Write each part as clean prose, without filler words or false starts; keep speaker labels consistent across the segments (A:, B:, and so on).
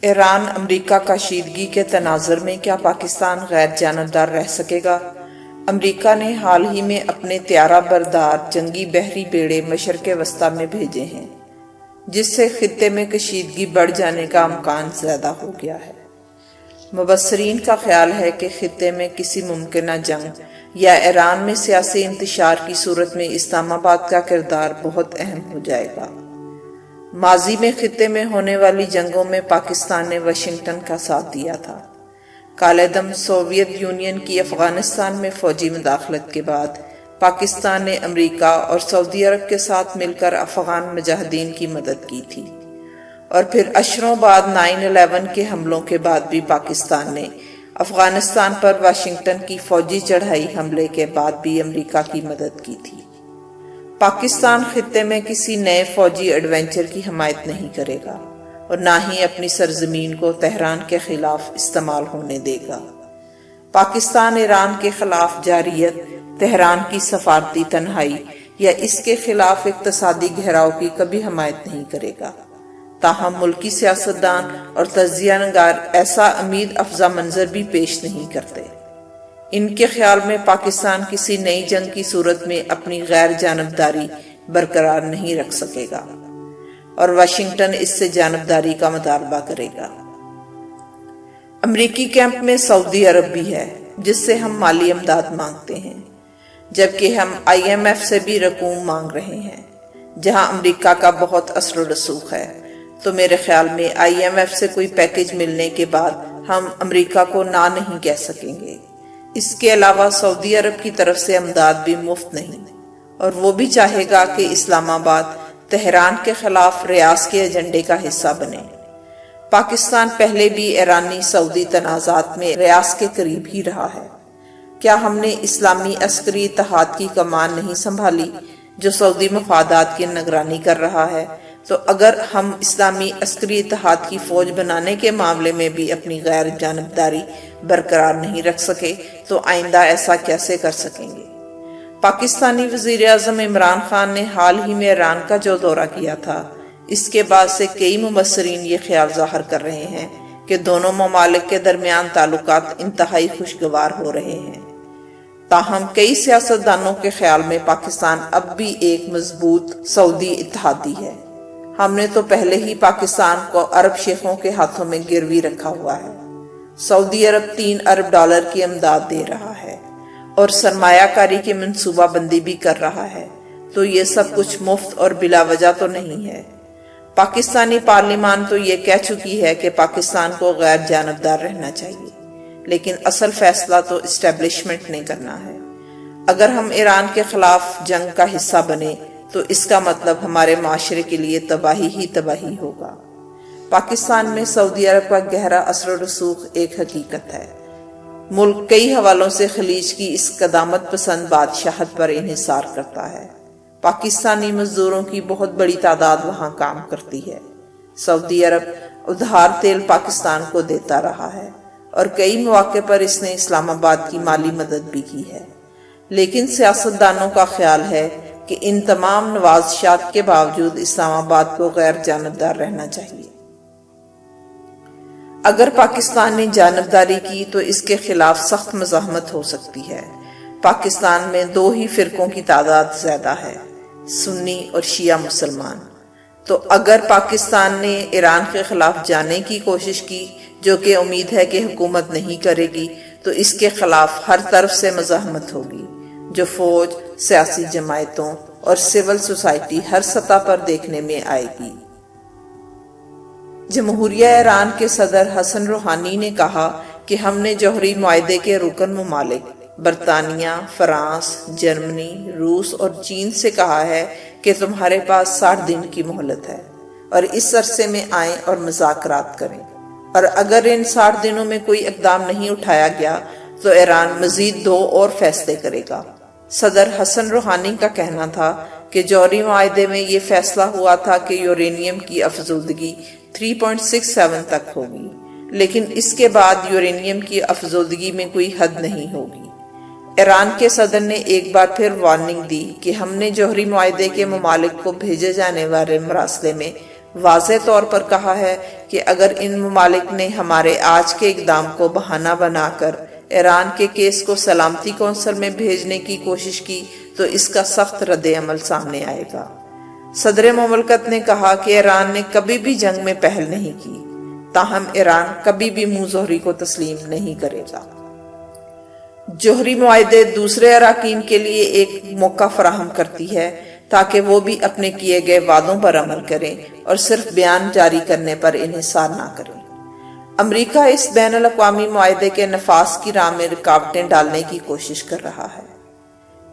A: ایران امریکہ کشیدگی کے تناظر میں کیا پاکستان غیر جانبدار رہ سکے گا؟ امریکہ نے حال ہی میں اپنے طیارہ بردار جنگی بحری بیڑے مشرق وسطیٰ میں بھیجے ہیں، جس سے خطے میں کشیدگی بڑھ جانے کا امکان زیادہ ہو گیا ہے۔ مبصرین کا خیال ہے کہ خطے میں کسی ممکنہ جنگ یا ایران میں سیاسی انتشار کی صورت میں اسلام آباد کا کردار بہت اہم ہو جائے گا۔ ماضی میں خطے میں ہونے والی جنگوں میں پاکستان نے واشنگٹن کا ساتھ دیا تھا۔ کالعدم سوویت یونین کی افغانستان میں فوجی مداخلت کے بعد پاکستان نے امریکہ اور سعودی عرب کے ساتھ مل کر افغان مجاہدین کی مدد کی تھی، اور پھر اشروں بعد 9/11 کے حملوں کے بعد بھی پاکستان نے افغانستان پر واشنگٹن کی فوجی چڑھائی حملے کے بعد بھی امریکہ کی مدد کی تھی۔ پاکستان خطے میں کسی نئے فوجی ایڈونچر کی حمایت نہیں کرے گا اور نہ ہی اپنی سرزمین کو تہران کے خلاف استعمال ہونے دے گا۔ پاکستان ایران کے خلاف جارحیت، تہران کی سفارتی تنہائی یا اس کے خلاف اقتصادی گھیراؤ کی کبھی حمایت نہیں کرے گا۔ تاہم ملکی سیاستدان اور تجزیہ نگار ایسا امید افزا منظر بھی پیش نہیں کرتے۔ ان کے خیال میں پاکستان کسی نئی جنگ کی صورت میں اپنی غیر جانبداری برقرار نہیں رکھ سکے گا اور واشنگٹن اس سے جانبداری کا مطالبہ کرے گا۔ امریکی کیمپ میں سعودی عرب بھی ہے، جس سے ہم مالی امداد مانگتے ہیں، جبکہ ہم IMF سے بھی رقوم مانگ رہے ہیں، جہاں امریکہ کا بہت اثر و رسوخ ہے۔ تو میرے خیال میں IMF سے کوئی پیکج ملنے کے بعد ہم امریکہ کو نہ نہیں کہہ سکیں گے۔ اس کے علاوہ سعودی عرب کی طرف سے امداد بھی مفت نہیں، اور وہ بھی چاہے گا کہ اسلام آباد تہران کے خلاف ریاض کے ایجنڈے کا حصہ بنے۔ پاکستان پہلے بھی ایرانی سعودی تنازعات میں ریاض کے قریب ہی رہا ہے۔ کیا ہم نے اسلامی عسکری اتحاد کی کمان نہیں سنبھالی جو سعودی مفادات کی نگرانی کر رہا ہے؟ تو اگر ہم اسلامی عسکری اتحاد کی فوج بنانے کے معاملے میں بھی اپنی غیر جانبداری برقرار نہیں رکھ سکے تو آئندہ ایسا کیسے کر سکیں گے؟ پاکستانی وزیر اعظم عمران خان نے حال ہی میں ایران کا جو دورہ کیا تھا، اس کے بعد سے کئی مبصرین یہ خیال ظاہر کر رہے ہیں کہ دونوں ممالک کے درمیان تعلقات انتہائی خوشگوار ہو رہے ہیں۔ تاہم کئی سیاستدانوں کے خیال میں پاکستان اب بھی ایک مضبوط سعودی اتحادی ہے۔ ہم نے تو پہلے ہی پاکستان کو عرب شیخوں کے ہاتھوں میں گروی رکھا ہوا ہے۔ سعودی عرب $3 ارب کی امداد دے رہا ہے اور سرمایہ کاری کی منصوبہ بندی بھی کر رہا ہے، تو یہ سب کچھ مفت اور بلا وجہ تو نہیں ہے۔ پاکستانی پارلیمان تو یہ کہہ چکی ہے کہ پاکستان کو غیر جانبدار رہنا چاہیے، لیکن اصل فیصلہ تو اسٹیبلشمنٹ نے کرنا ہے۔ اگر ہم ایران کے خلاف جنگ کا حصہ بنے تو اس کا مطلب ہمارے معاشرے کے لیے تباہی ہی تباہی ہوگا۔ پاکستان میں سعودی عرب کا گہرا اثر و رسوخ ایک حقیقت ہے۔ ملک کئی حوالوں سے خلیج کی اس قدامت پسند بادشاہت پر انحصار کرتا ہے۔ پاکستانی مزدوروں کی بہت بڑی تعداد وہاں کام کرتی ہے۔ سعودی عرب ادھار تیل پاکستان کو دیتا رہا ہے اور کئی مواقع پر اس نے اسلام آباد کی مالی مدد بھی کی ہے، لیکن سیاستدانوں کا خیال ہے کہ ان تمام نوازشات کے باوجود اسلام آباد کو غیر جانبدار رہنا چاہیے۔ اگر پاکستان نے جانبداری کی تو اس کے خلاف سخت مزاحمت ہو سکتی ہے۔ پاکستان میں 2 ہی فرقوں کی تعداد زیادہ ہے، سنی اور شیعہ مسلمان۔ تو اگر پاکستان نے ایران کے خلاف جانے کی کوشش کی، جو کہ امید ہے کہ حکومت نہیں کرے گی، تو اس کے خلاف ہر طرف سے مزاحمت ہوگی، جو فوج، سیاسی جماعتوں اور سول سوسائٹی ہر سطح پر دیکھنے میں آئے گی۔ جمہوریہ ایران کے صدر حسن روحانی نے کہا کہ ہم نے جوہری معاہدے کے رکن ممالک برطانیہ، فرانس، جرمنی، روس اور چین سے کہا ہے کہ تمہارے پاس 60 دن کی مہلت ہے اور اس عرصے میں آئیں اور مذاکرات کریں، اور اگر ان 60 دنوں میں کوئی اقدام نہیں اٹھایا گیا تو ایران مزید 2 اور فیصلے کرے گا۔ صدر حسن روحانی کا کہنا تھا کہ جوہری معاہدے میں یہ فیصلہ ہوا تھا کہ یورینیم کی افزودگی 3.67 تک ہوگی، لیکن اس کے بعد یورینیم کی افزودگی میں کوئی حد نہیں ہوگی۔ ایران کے صدر نے ایک بار پھر وارننگ دی کہ ہم نے جوہری معاہدے کے ممالک کو بھیجے جانے والے مراسلے میں واضح طور پر کہا ہے کہ اگر ان ممالک نے ہمارے آج کے اقدام کو بہانہ بنا کر ایران کے کیس کو سلامتی کونسل میں بھیجنے کی کوشش کی تو اس کا سخت رد عمل سامنے آئے گا۔ صدر مملکت نے کہا کہ ایران نے کبھی بھی جنگ میں پہل نہیں کی، تاہم ایران کبھی بھی منہ زہری کو تسلیم نہیں کرے گا۔ جوہری معاہدے دوسرے اراکین کے لیے ایک موقع فراہم کرتی ہے تاکہ وہ بھی اپنے کیے گئے وعدوں پر عمل کریں اور صرف بیان جاری کرنے پر انحصار نہ کریں۔ امریکہ اس بین الاقوامی معاہدے کے نفاذ کی راہ میں رکاوٹیں ڈالنے کی کوشش کر رہا ہے۔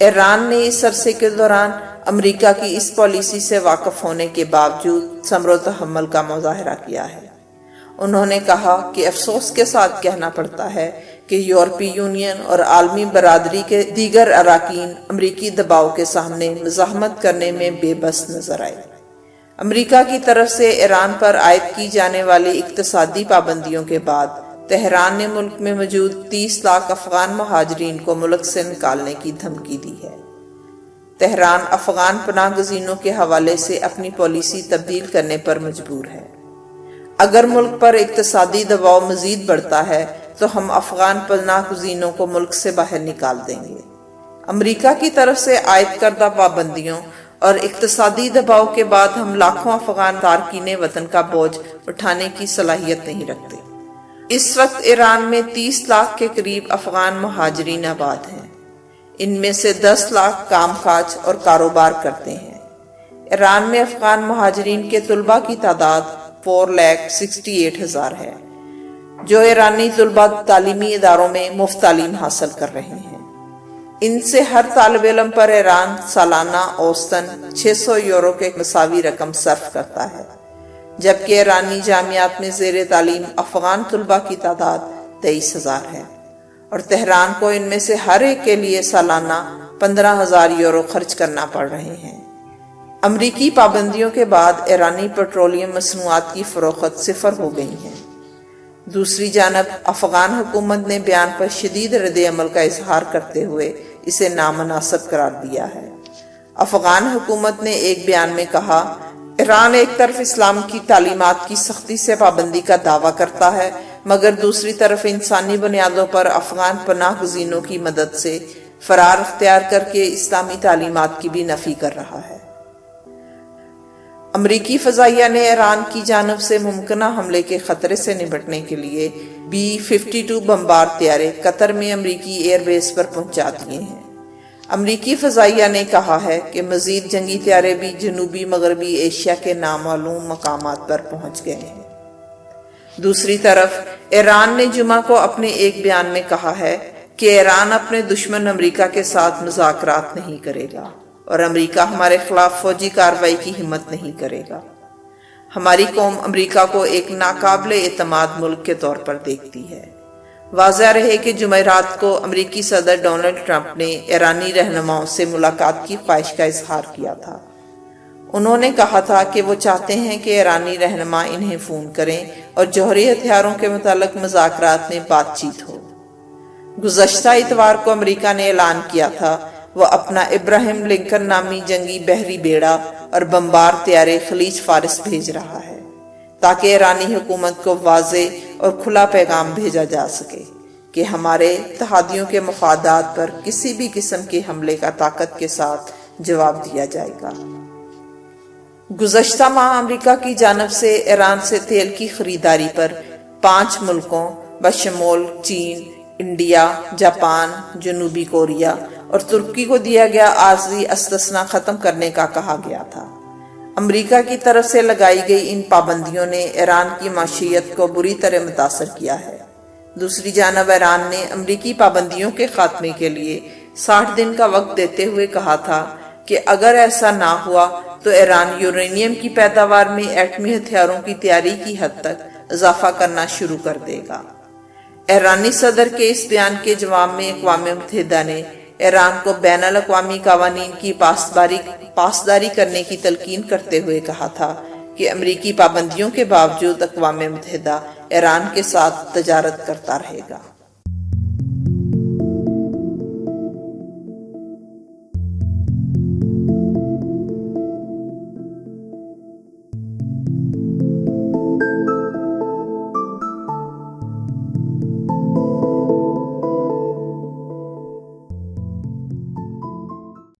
A: ایران نے اس عرصے کے دوران امریکہ کی اس پالیسی سے واقف ہونے کے باوجود صبر و تحمل کا مظاہرہ کیا ہے۔ انہوں نے کہا کہ افسوس کے ساتھ کہنا پڑتا ہے کہ یورپی یونین اور عالمی برادری کے دیگر اراکین امریکی دباؤ کے سامنے مزاحمت کرنے میں بے بس نظر آئے۔ امریکہ کی طرف سے ایران پر عائد کی جانے والی اقتصادی پابندیوں کے بعد تہران نے ملک میں موجود 30 لاکھ افغان مہاجرین کو ملک سے نکالنے کی دھمکی دی ہے۔ تہران افغان پناہ گزینوں کے حوالے سے اپنی پالیسی تبدیل کرنے پر مجبور ہے۔ اگر ملک پر اقتصادی دباؤ مزید بڑھتا ہے تو ہم افغان پناہ گزینوں کو ملک سے باہر نکال دیں گے۔ امریکہ کی طرف سے عائد کردہ پابندیوں اور اقتصادی دباؤ کے بعد ہم لاکھوں افغان تارکین وطن کا بوجھ اٹھانے کی صلاحیت نہیں رکھتے۔ اس وقت ایران میں 30 لاکھ کے قریب افغان مہاجرین آباد ہیں۔ ان میں سے 10 لاکھ کام کاج اور کاروبار کرتے ہیں۔ ایران میں افغان مہاجرین کے طلباء کی تعداد 4,68,000 ہے، جو ایرانی طلباء تعلیمی اداروں میں مفت تعلیم حاصل کر رہے ہیں۔ ان سے ہر طالب علم پر ایران سالانہ اوسطاً 600 یورو کے مساوی رقم صرف کرتا ہے، جبکہ ایرانی جامعات میں زیر تعلیم افغان طلباء کی تعداد 23,000 ہے اور تہران کو ان میں سے ہر ایک کے لیے سالانہ 15,000 یورو خرچ کرنا پڑ رہے ہیں۔ امریکی پابندیوں کے بعد ایرانی پیٹرولیم مصنوعات کی فروخت صفر ہو گئی ہے۔ دوسری جانب افغان حکومت نے بیان پر شدید رد عمل کا اظہار کرتے ہوئے اسے نامناسب قرار دیا ہے۔ افغان حکومت نے ایک بیان میں کہا، ایران ایک طرف اسلام کی تعلیمات کی سختی سے پابندی کا دعویٰ کرتا ہے، مگر دوسری طرف انسانی بنیادوں پر افغان پناہ گزینوں کی مدد سے فرار اختیار کر کے اسلامی تعلیمات کی بھی نفی کر رہا ہے۔ امریکی فضائیہ نے ایران کی جانب سے ممکنہ حملے کے خطرے سے نمٹنے کے لیے B-52 بمبار طیارے قطر میں امریکی ایئر بیس پر پہنچا دیے ہیں۔ امریکی فضائیہ نے کہا ہے کہ مزید جنگی طیارے بھی جنوبی مغربی ایشیا کے نامعلوم مقامات پر پہنچ گئے ہیں۔ دوسری طرف ایران نے جمعہ کو اپنے ایک بیان میں کہا ہے کہ ایران اپنے دشمن امریکہ کے ساتھ مذاکرات نہیں کرے گا اور امریکہ ہمارے خلاف فوجی کارروائی کی ہمت نہیں کرے گا۔ ہماری قوم امریکہ کو ایک ناقابل اعتماد ملک کے طور پر دیکھتی ہے۔ واضح رہے کہ جمعرات کو امریکی صدر ڈونلڈ ٹرمپ نے ایرانی رہنماؤں سے ملاقات کی خواہش کا اظہار کیا تھا۔ انہوں نے کہا تھا کہ وہ چاہتے ہیں کہ ایرانی رہنما انہیں فون کریں اور جوہری ہتھیاروں کے متعلق مذاکرات میں بات چیت ہو۔ گزشتہ اتوار کو امریکہ نے اعلان کیا تھا وہ اپنا ابراہیم لنکن نامی جنگی بحری بیڑا اور بمبار طیارے خلیج فارس بھیج رہا ہے تاکہ ایرانی حکومت کو واضح اور کھلا پیغام بھیجا جا سکے کہ ہمارے اتحادیوں کے مفادات پر کسی بھی قسم کے حملے کا طاقت کے ساتھ جواب دیا جائے گا۔ گزشتہ ماہ امریکہ کی جانب سے ایران سے تیل کی خریداری پر 5 ملکوں بشمول چین، انڈیا، جاپان، جنوبی کوریا اور ترکی کو دیا گیا عارضی استثناء ختم کرنے کا کہا گیا تھا۔ امریکہ کی طرف سے لگائی گئی ان پابندیوں نے ایران کی معیشت کو بری طرح متاثر کیا ہے۔ دوسری جانب ایران نے امریکی پابندیوں کے خاتمے کے لیے 60 دن کا وقت دیتے ہوئے کہا تھا کہ اگر ایسا نہ ہوا تو ایران یورینیم کی پیداوار میں ایٹمی ہتھیاروں کی تیاری کی حد تک اضافہ کرنا شروع کر دے گا۔ ایرانی صدر کے اس بیان کے جواب میں اقوام متحدہ نے ایران کو بین الاقوامی قوانین کی پاسداری کرنے کی تلقین کرتے ہوئے کہا تھا کہ امریکی پابندیوں کے باوجود اقوام متحدہ ایران کے ساتھ تجارت کرتا رہے گا۔